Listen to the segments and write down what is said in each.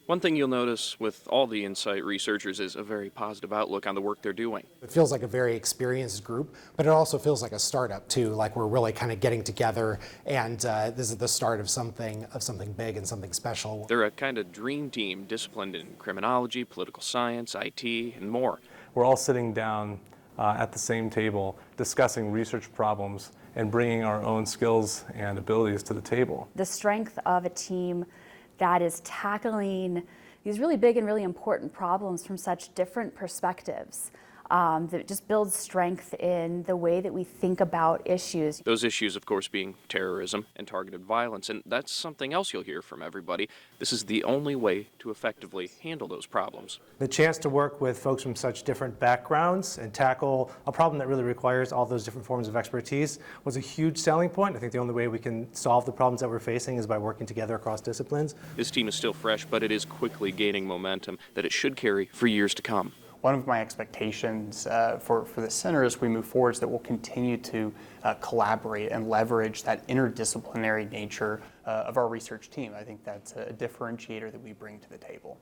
One thing you'll notice with all the Insight researchers is a very positive outlook on the work they're doing. It feels like a very experienced group, but it also feels like a startup too, like we're really kind of getting together and this is the start of something big and something special. They're a kind of dream team disciplined in criminology, political science, IT, and more. We're all sitting down at the same table discussing research problems and bringing our own skills and abilities to the table. The strength of a team that is tackling these really big and really important problems from such different perspectives. That just builds strength in the way that we think about issues. Those issues, of course, being terrorism and targeted violence, and that's something else you'll hear from everybody. This is the only way to effectively handle those problems. The chance to work with folks from such different backgrounds and tackle a problem that really requires all those different forms of expertise was a huge selling point. I think the only way we can solve the problems that we're facing is by working together across disciplines. This team is still fresh, but it is quickly gaining momentum that it should carry for years to come. One of my expectations for the center as we move forward is that we'll continue to collaborate and leverage that interdisciplinary nature of our research team. I think that's a differentiator that we bring to the table.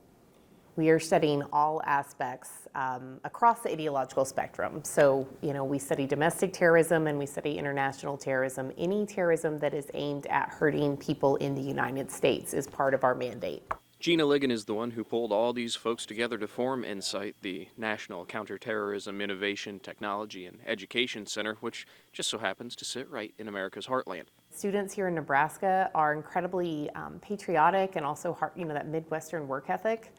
We are studying all aspects across the ideological spectrum. So, we study domestic terrorism and we study international terrorism. Any terrorism that is aimed at hurting people in the United States is part of our mandate. Gina Ligon is the one who pulled all these folks together to form Insight, the National Counterterrorism Innovation, Technology, and Education Center, which just so happens to sit right in America's heartland. Students here in Nebraska are incredibly patriotic and also, that Midwestern work ethic.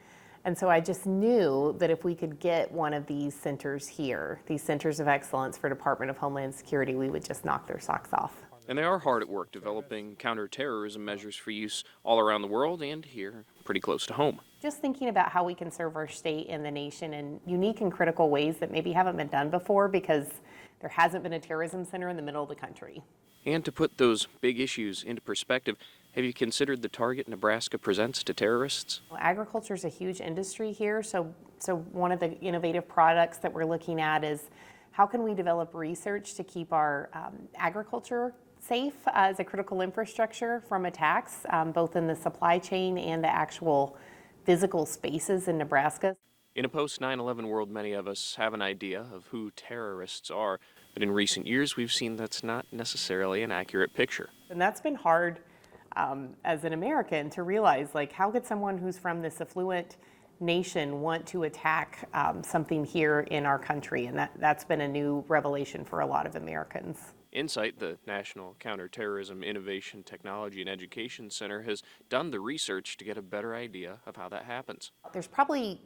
And so I just knew that if we could get one of these centers here, these centers of excellence for Department of Homeland Security, we would just knock their socks off. And they are hard at work developing counterterrorism measures for use all around the world and here pretty close to home. Just thinking about how we can serve our state and the nation in unique and critical ways that maybe haven't been done before because there hasn't been a terrorism center in the middle of the country. And to put those big issues into perspective, have you considered the target Nebraska presents to terrorists? Well, agriculture is a huge industry here, so one of the innovative products that we're looking at is how can we develop research to keep our agriculture safe as a critical infrastructure from attacks, both in the supply chain and the actual physical spaces in Nebraska. In a post-9/11 world, many of us have an idea of who terrorists are, but in recent years we've seen that's not necessarily an accurate picture. And that's been hard as an American to realize, how could someone who's from this affluent nation want to attack something here in our country? And that's been a new revelation for a lot of Americans. Insight, the National Counterterrorism Innovation, Technology, and Education Center, has done the research to get a better idea of how that happens. There's probably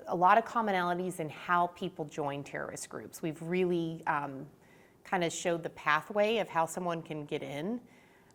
a lot of commonalities in how people join terrorist groups. We've really kind of showed the pathway of how someone can get in.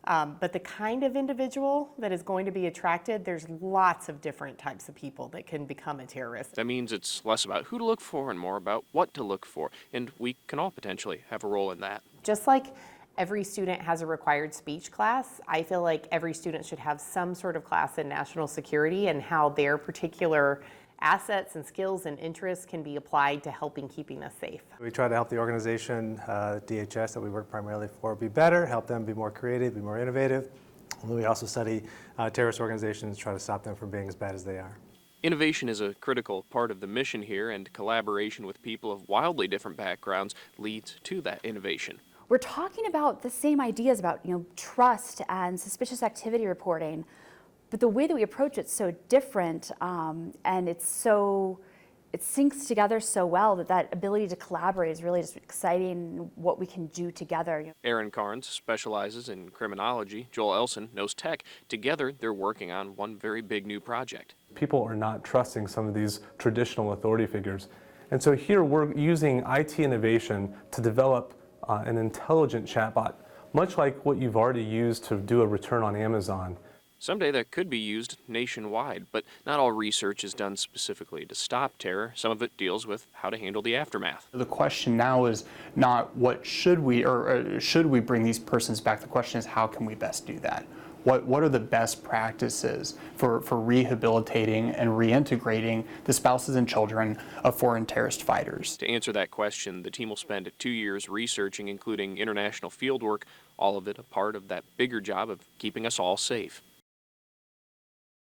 But the kind of individual that is going to be attracted, there's lots of different types of people that can become a terrorist. That means it's less about who to look for and more about what to look for, and we can all potentially have a role in that. Just like every student has a required speech class, I feel like every student should have some sort of class in national security and how their particular assets and skills and interests can be applied to helping keeping us safe. We try to help the organization, DHS, that we work primarily for, be better, help them be more creative, be more innovative. And we also study terrorist organizations, try to stop them from being as bad as they are. Innovation is a critical part of the mission here, and collaboration with people of wildly different backgrounds leads to that innovation. We're talking about the same ideas about trust and suspicious activity reporting, but the way that we approach it's so different, and it syncs together so well that ability to collaborate is really just exciting. What we can do together. Aaron Carnes specializes in criminology. Joel Elson knows tech. Together, they're working on one very big new project. People are not trusting some of these traditional authority figures, and so here we're using IT innovation to develop an intelligent chatbot, much like what you've already used to do a return on Amazon. Someday that could be used nationwide, but not all research is done specifically to stop terror. Some of it deals with how to handle the aftermath. The question now is not what should we, or should we bring these persons back? The question is how can we best do that? What are the best practices for rehabilitating and reintegrating the spouses and children of foreign terrorist fighters? To answer that question, the team will spend 2 years researching, including international fieldwork, all of it a part of that bigger job of keeping us all safe.